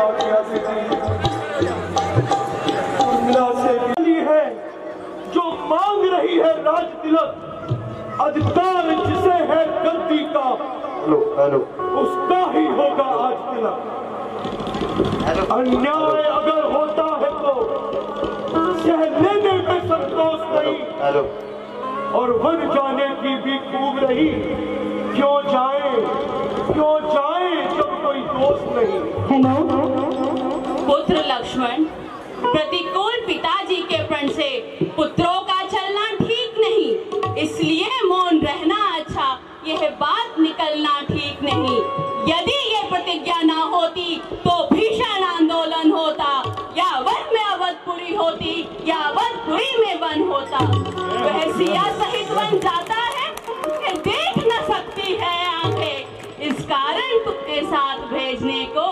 आज्ञा से है जो मांग रही है राज तिलक, अधिकार जिसे है गद्दी का, हेलो उसका ही होगा आज तिलक। अन्याय अगर होता है तो सह लेने में संतोष नहीं, और वन जाने की भी खूब रही। क्यों जाए जब कोई दोस्त नहीं। पुत्र लक्ष्मण, प्रतिकूल पिताजी के प्रण से पुत्रों का चलना ठीक नहीं, इसलिए मौन रहना अच्छा, यह बात निकलना ठीक नहीं। यदि ये प्रतिज्ञा ना होती तो भीषण आंदोलन होता, या वन में अवधपुरी होती या अवधपुरी में वन होता। वह सिया सहित वन जाता है, देख न सकती है आंखें, इस कारण तुमके साथ भेजने को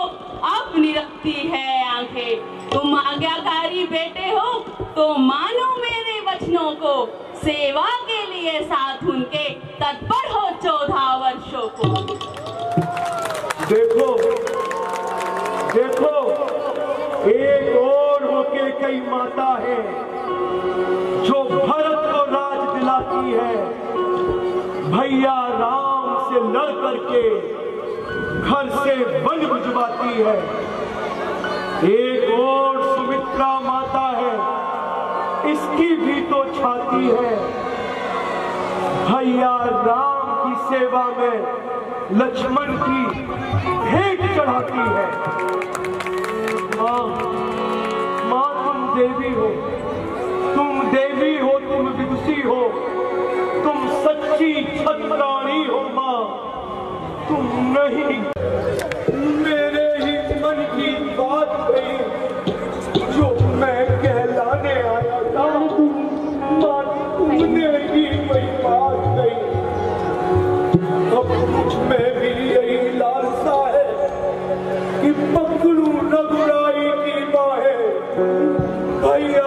अब निरखती है आंखें। तुम आज्ञाकारी बेटे हो तो मानो मेरे वचनों को, सेवा के लिए साथ उनके तत्पर हो 14 वर्षों को। देखो एक और होके कई माता है जो भरत को राज दिलाती है। भैया राम से लड़ करके घर से वन भिजवाती है। एक और सुमित्रा माता है, इसकी भी तो छाती है। भैया राम की सेवा में लक्ष्मण की भेंट चढ़ाती है। माँ तुम देवी हो, तुम विदुषी हो, तुम सच्ची छत्राणी हो माँ, तुम नहीं। मेरे ही मन की बात कही जो मैं कहलाने आया था, माँ तुमने ही कोई बात कही। अब मुझ में भी यही लालसा है कि पकड़ूं रघुराई की बाहें। भैया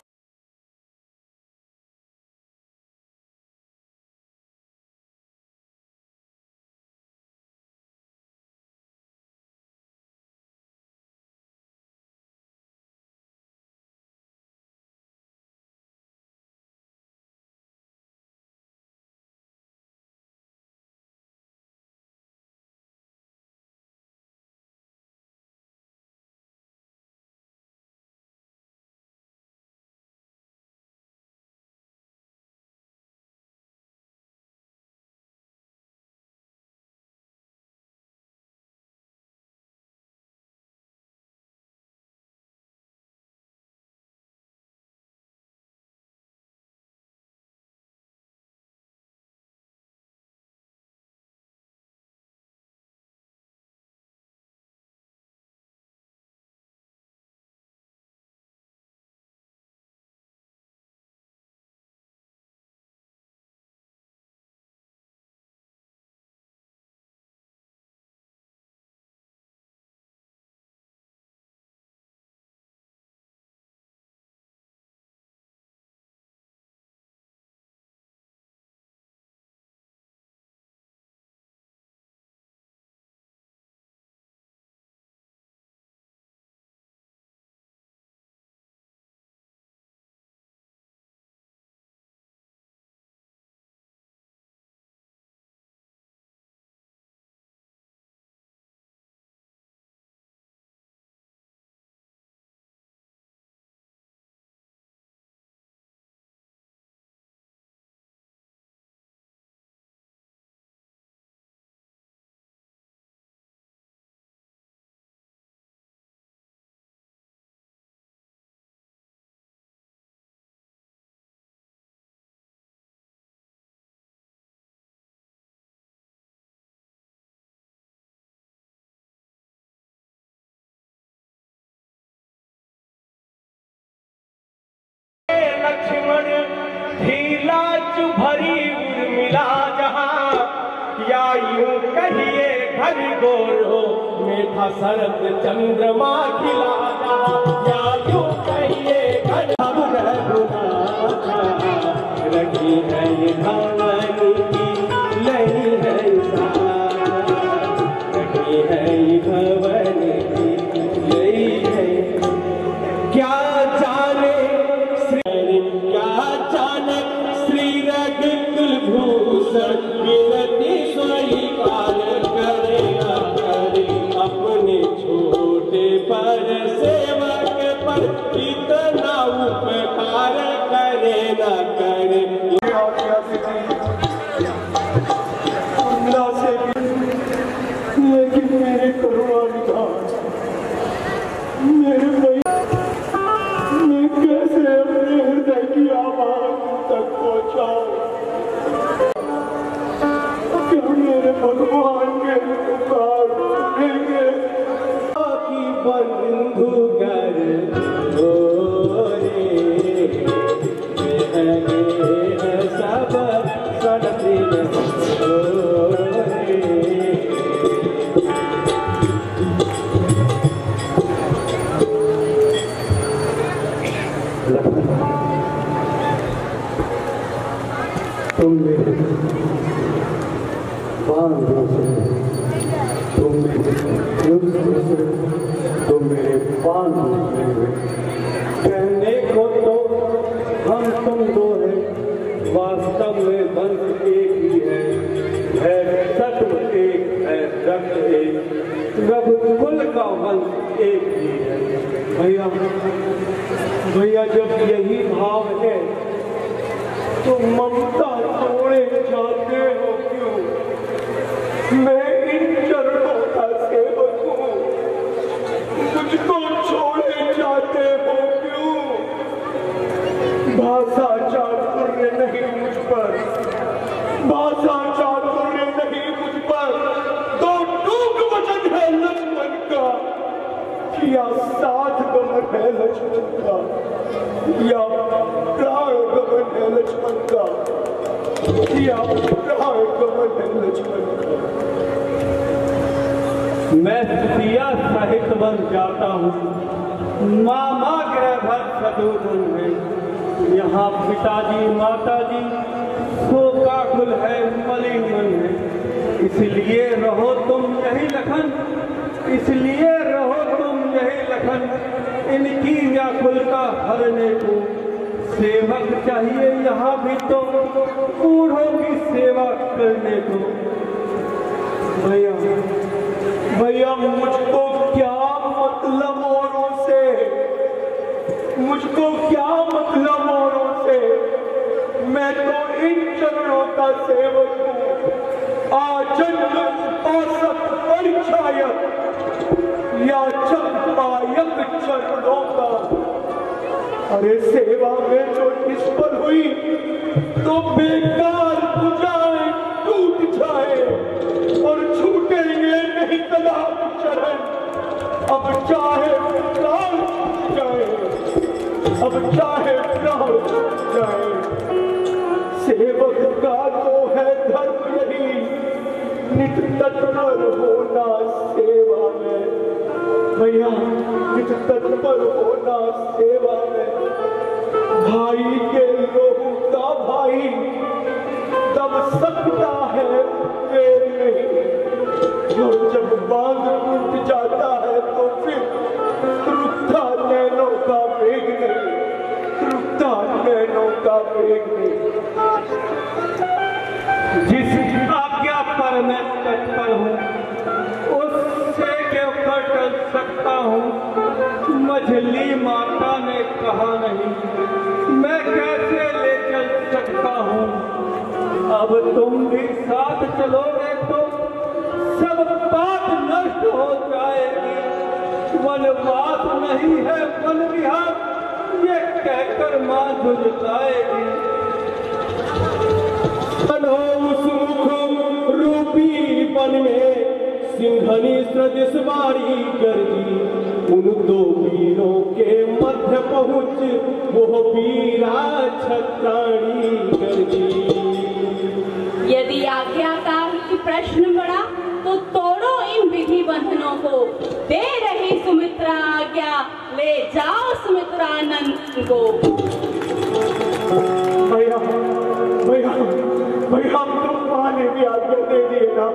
लक्ष्मण ढीलाच भरी उर्मिला जहां, या यूं कहिए घर गोरो में था शरद चंद्रमा खिला जहां, या यूं कहिए घर रखी है ये भवानी की नहीं है रखी है ये भवानी की यही तुम मेरे बांधों से, तुम मेरे युद्धों से, तुम मेरे बांधों से। कहने को तो हम तुम दो हैं, वास्तव में वंश एक ही है तत्व एक है, रक्त एक, रघुकुल का वंश एक ही है। भैया भैया, जब यही भाव है तो ममता तोड़े जाते हो क्यों? मैं इन चरणों का सेवक हूँ, मुझको छोड़े जाते हो क्यों? भाषा चातुर्य नहीं मुझ पर, भाषा चातुर्य नहीं मुझ पर, तो टूक वचन है लक्ष्मण का, या साथ गमन है लक्ष्मण का, या प्राण गमन है लक्ष्मण का, या प्राण गमन है लक्ष्मण का। मैं सिया सहित बन जाता हूँ, मामा ग्रह भर सदुगुण है। यहाँ पिताजी माताजी शोकाकुल है, मलिन मन है। इसलिए रहो तुम यही लखन, इसलिए रहो तुम यही लखन, इनकी व्याकुलता हरने को। सेवक चाहिए यहाँ भी तो बूढ़ों की सेवा करने को। भैया भैया, मुझको क्या मतलब औरों से, मुझको क्या मतलब औरों से? मैं तो इन चरणों का सेवक हूँ, आजन्म उपासक परिचायक, या चंपायक चरणों का। अरे सेवा में जो निष्फल हुई तो बेकार बुझाए टूट जाए और छूटेंगे नहीं कदापि चरण। अब चाहे प्राण छूट जाए, अब चाहे प्राण छूट जाए, सेवक का तो है धर्म यही, नित तत्पर होना सेवा में। भैया, नित तत्पर होना सेवा में। भाई के लोहू का भाई तब सकता है पेड़ नहीं, और जब बांध टूट जाता है तो फिर रुकता नैनों का वेग नहीं, रुकता नैनों का वेग नहीं। जिस आज्ञा पर मैं तत्पर हूँ उससे क्यों कर सकता हूँ। मझली माता ने कहा नहीं, मैं कैसे ले चल सकता हूँ। अब तुम भी साथ चलोगे तो सब बात नष्ट हो जाएगी। वनवास नहीं है वन विहार, ये कहकर माँ झुलसाएगी। सुख रूपी वन में सिंघनी सदृश बारी गर्जी, उन दो वीरों के मध्य पहुँच वो वीरा छत्राणी गर्जी। यदि आज्ञाकार की प्रश्न बढ़ा तो तोड़ो इन विधि बंधनों को। दे रही सुमित्रा आज्ञा, ले जाओ सुमित्रानंद को। भैया भैया भैया, हम तो माँ ने भी आज्ञा दे दी ना।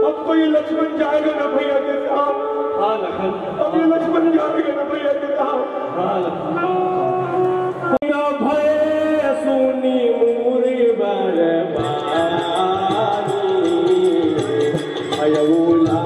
अब तो ये लक्ष्मण जाएगा ना भैया के साथ। हाँ लखन, अब ये लक्ष्मण जाएगा ना भैया के साथ। हाँ लखन। भय सुनी मूरी बरबारी, अयउला